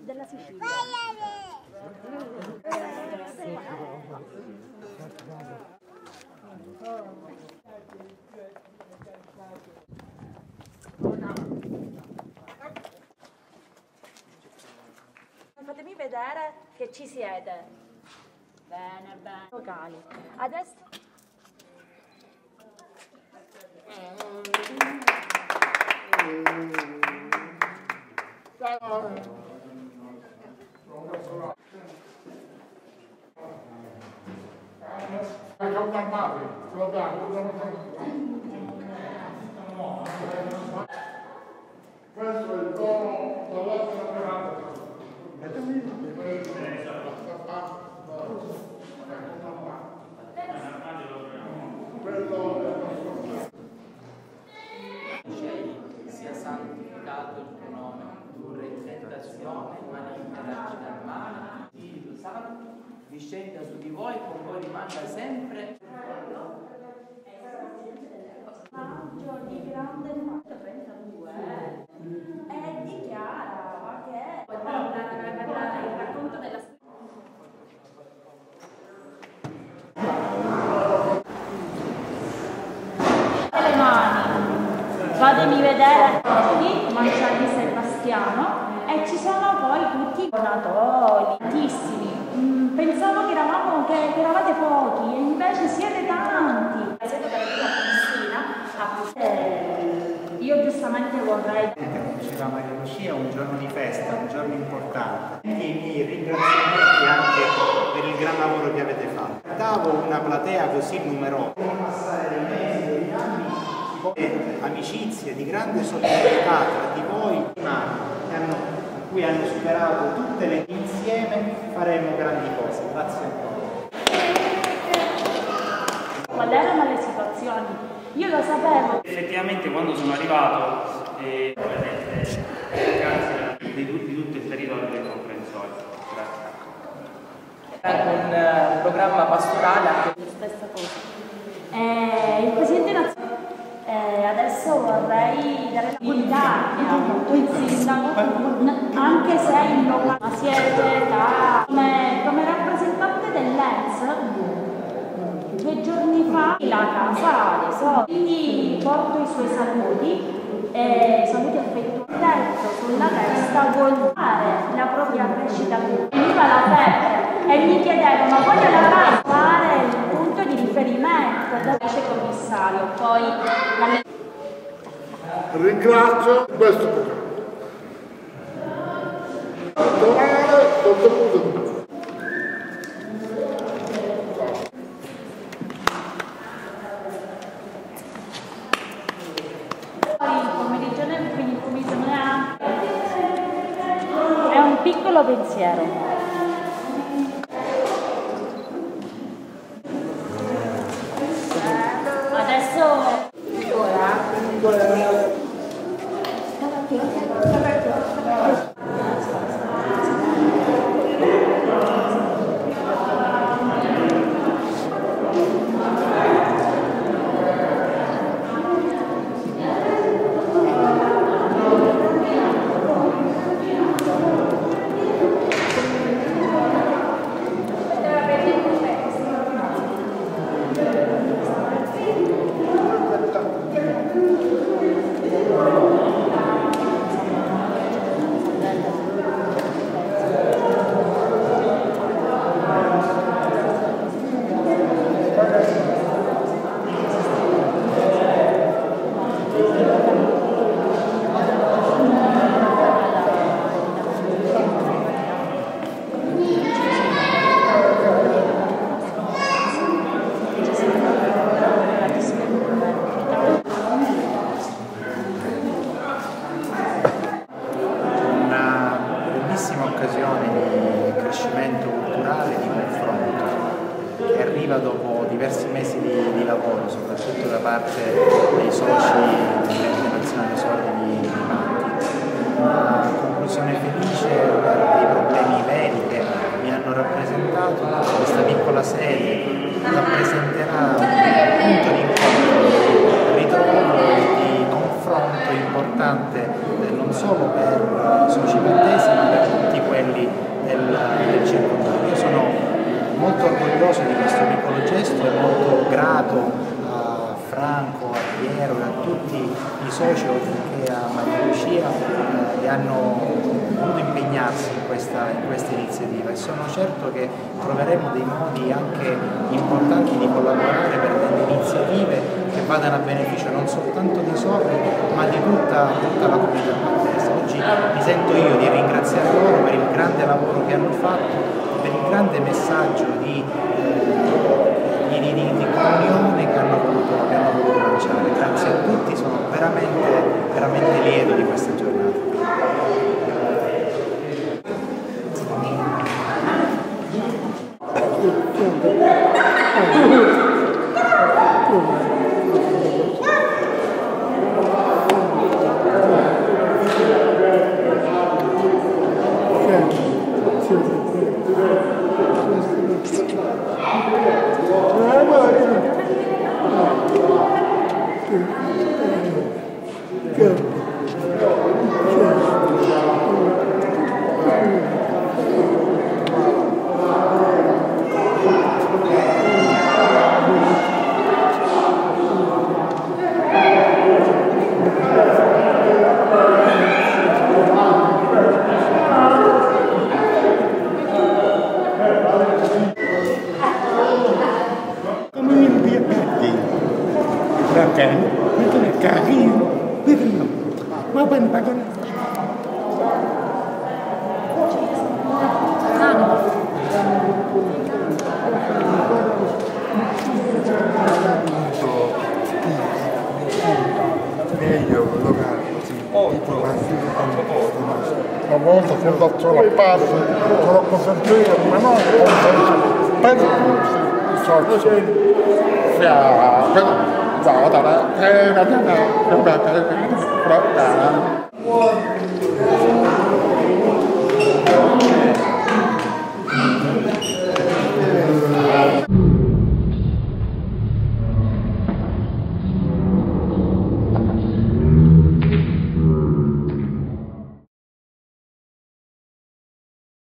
Della Sicilia. Fatemi vedere che ci siete. Bene, bene. Locali. Adesso questo è il tono dall'altra sia santificato il tuo nome, tu re tentazione, ma non darci dal male, Spirito Santo, discenda su di voi, con voi rimanga sempre. Maggio di grande 32 e dichiara che il racconto della le mani, fatemi vedere di Mangiani Sebastiano e ci sono poi tutti i donatori, tantissimi. Pensavo che eravate pochi e invece siete tanti. Siete per la io giustamente vorrei. Come diceva Maria Lucia, è un giorno di festa, un giorno importante. I miei ringraziamenti anche per il gran lavoro che avete fatto. Davo una platea così numerosa. Passare dei mesi, degli anni, amicizie di grande solidarietà tra di voi, a cui hanno superato tutte le insieme, faremo grandi cose. Grazie ancora. Quali erano le situazioni? Io lo sapevo. Effettivamente quando sono arrivato, ragazzi di tutto il territorio del comprensorio. Grazie. Un programma pastorale anche. Stessa cosa. Il Presidente nazionale, adesso vorrei dare l'Italia, il sindaco, anche se in locale, ma siete come rappresentante dell'ENS. 2 giorni fa la casa dei soldi, quindi porto i suoi saluti affettuosi sulla testa vuol fare la propria crescita. Veniva la febbre e mi chiedevano voglio la fare il punto di riferimento del vice commissario. Poi ringrazio questo programma. è un piccolo pensiero. Adesso che arriva dopo diversi mesi di lavoro, soprattutto da parte dei soci dell'Ente Nazionale Sordi di Manti. Una conclusione felice per dei problemi veri che mi hanno rappresentato. Questa piccola sede rappresenterà un punto di incontro, di ritrovo e di confronto importante non solo per i soci pantesi ma per tutti quelli del circondario. Io sono molto orgoglioso di questo piccolo gesto e molto grato a Franco, a Piero e a tutti i soci, oltre che a Maria Lucia, che hanno voluto impegnarsi in questa iniziativa, e sono certo che troveremo dei modi anche importanti di collaborare per delle iniziative che vadano a beneficio non soltanto dei sordi ma di tutta la comunità pantese. Oggi mi sento io di ringraziare loro per il grande lavoro che hanno fatto, per il grande messaggio di comunione che hanno voluto lanciare. Grazie a tutti, sono veramente lieto di questa giornata. Una volta fondazione a parte, sono consentito, ma non per tutti,